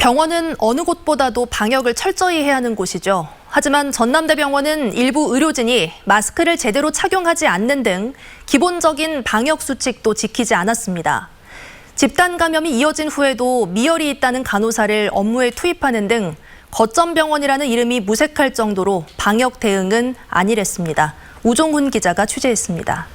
병원은 어느 곳보다도 방역을 철저히 해야 하는 곳이죠. 하지만 전남대병원은 일부 의료진이 마스크를 제대로 착용하지 않는 등 기본적인 방역 수칙도 지키지 않았습니다. 집단 감염이 이어진 후에도 미열이 있다는 간호사를 업무에 투입하는 등 거점병원이라는 이름이 무색할 정도로 방역 대응은 안일했습니다. 우종훈 기자가 취재했습니다.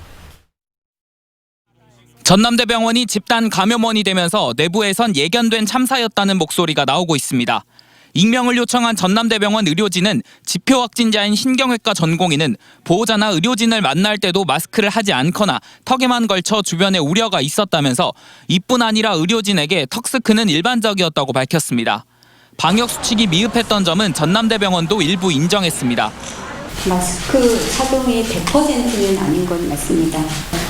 전남대병원이 집단 감염원이 되면서 내부에선 예견된 참사였다는 목소리가 나오고 있습니다. 익명을 요청한 전남대병원 의료진은 지표 확진자인 신경외과 전공의는 보호자나 의료진을 만날 때도 마스크를 하지 않거나 턱에만 걸쳐 주변에 우려가 있었다면서 이뿐 아니라 의료진에게 턱스크는 일반적이었다고 밝혔습니다. 방역 수칙이 미흡했던 점은 전남대병원도 일부 인정했습니다. 마스크 착용이 100%는 아닌 건 맞습니다.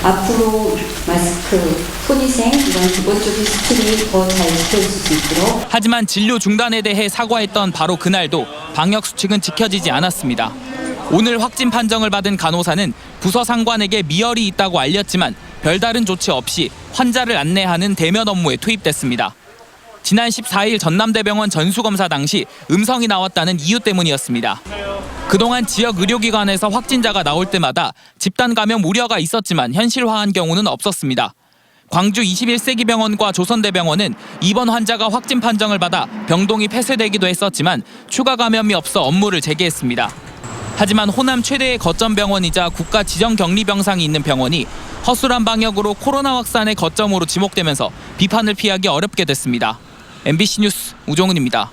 앞으로 마스크, 손위생 이런 기본적인 수칙이 더 잘 지켜질 수 있도록. 하지만 진료 중단에 대해 사과했던 바로 그날도 방역 수칙은 지켜지지 않았습니다. 오늘 확진 판정을 받은 간호사는 부서 상관에게 미열이 있다고 알렸지만 별다른 조치 없이 환자를 안내하는 대면 업무에 투입됐습니다. 지난 14일 전남대병원 전수검사 당시 음성이 나왔다는 이유 때문이었습니다. 그동안 지역 의료기관에서 확진자가 나올 때마다 집단 감염 우려가 있었지만 현실화한 경우는 없었습니다. 광주 21세기 병원과 조선대병원은 입원 환자가 확진 판정을 받아 병동이 폐쇄되기도 했었지만 추가 감염이 없어 업무를 재개했습니다. 하지만 호남 최대의 거점병원이자 국가 지정격리병상이 있는 병원이 허술한 방역으로 코로나 확산의 거점으로 지목되면서 비판을 피하기 어렵게 됐습니다. MBC 뉴스 우종훈입니다.